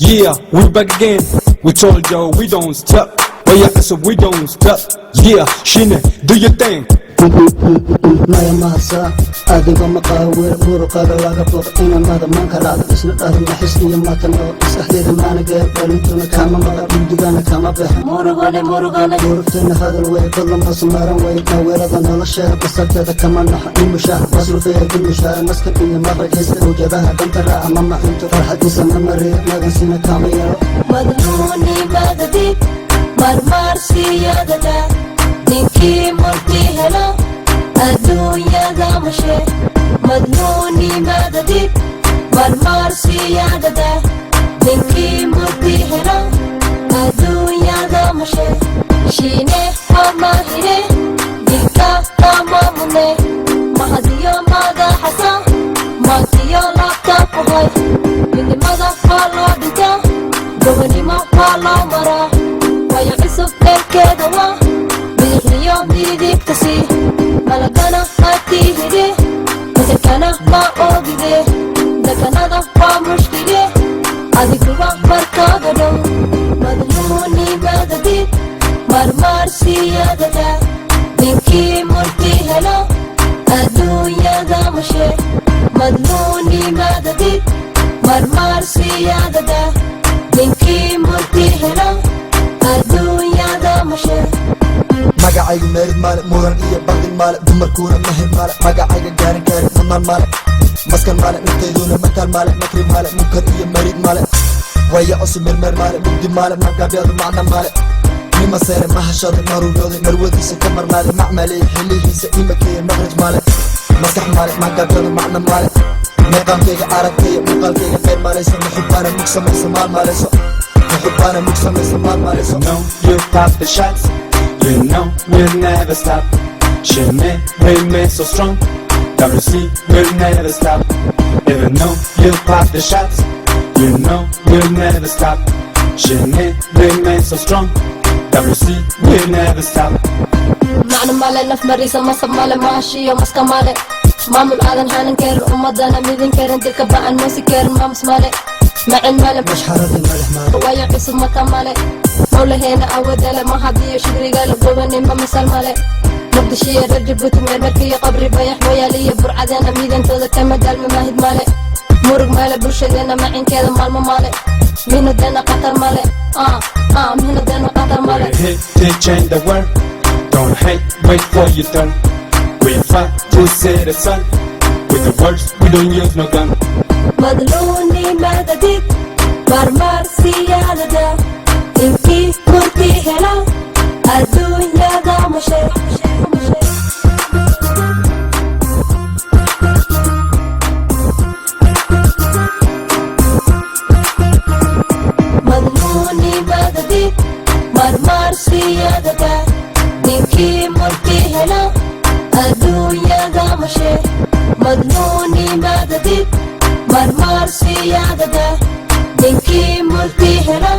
Yeah, we back again. We told you we don't stop. Oh yeah, so we don't stop. Yeah, Shine, do your thing. maya mahasa adiga maqaawir muruqaga laga boq ina mada mankaraad isna dharma xisniyo matano saxdeeda maanaga balintuna kama maqal digana kama bex murugale murugtana hadal way ballan basmaran way kaweerada nolosha basartada kama nax imusha masruufeeya imusha maska iyo maqal hista wajadaha dantara ama maxinto farxadiisa namare magansina kama yaro madluni badadi marmar siyadada ninki murti helo adduunyada mashe madluni badadi marmar siyadada ninki murti helo adduunyada mashe shine hamahine dilka tamamune mahadiyo madaxasa maatiyo labta kuhay midnimada waa loo dhinta gobonimo waa loo maraa waya cusub dherkeeda waa bidixniyo midigtasi malagana hatihide masalkana ma ogide deganada waa mushkile adiguba markaaga dhow madluni badadid marmar siyadada ninkii murti helo adduunyada mashe madluni badadid marmar siyadada ninkii murti helo adduunyada mashe magacaygu meerid maale muran iyo baqdin maale dumarkuuna mahir maale magacayga gaarin kaari fudnaan maale maskan maale nafteeduna mataal maale makri maale munkar iyo marid maale waya cusub mermer maale mugdi maale magabyadu macna maale nima seere mahashada marugooday marwadiisa ka marnaade macmaleey xilihiisa imakeeya maqraj maale maskax maale magabyadu macna maale meeqaankayga aragtaya muuqaalkayga khayr maalayso muxubaana mug samaysa maal maalayso muxubaana mug samaysa maal maalayso No, you pop the shots. You know we'll never stop. Shine, remain so strong. WC will never stop. Even though you pop the shots, you know we'll never stop. Shine, remain so strong. WC will never stop. معنى مالي نف مريسة مصب مالي ماشي ومسكة مالي مامل آذن هانن كير أمدانا ميدين كيرن دلك باعن موسي كيرن مامس مالي معن مالي مش حرد الملح مالي ويا عصب مكان مالي مولي هنا أودالي ما حدي يشدري قالي قوبني ما مثال مالي مقدشية رجب بتمير مركية قبري بيح ويالي برعدانا ميدين تودا كما دال مماهد مالي مرق مالي برشدنا معين كذا مال مالي مينو دينا قطر مالي مينو دينا قطر مالي Hit to change the world. Don't hate, wait for your turn. We fight to set the sun. With the words, we don't use no gun. madluni badadid marmar siyadada ninkii murti helo adduunyada mashe madluni badadid marmar siyadada ninkii murti helo adduunyada mashe madluni badadid marmar siyadada ninkii murti helo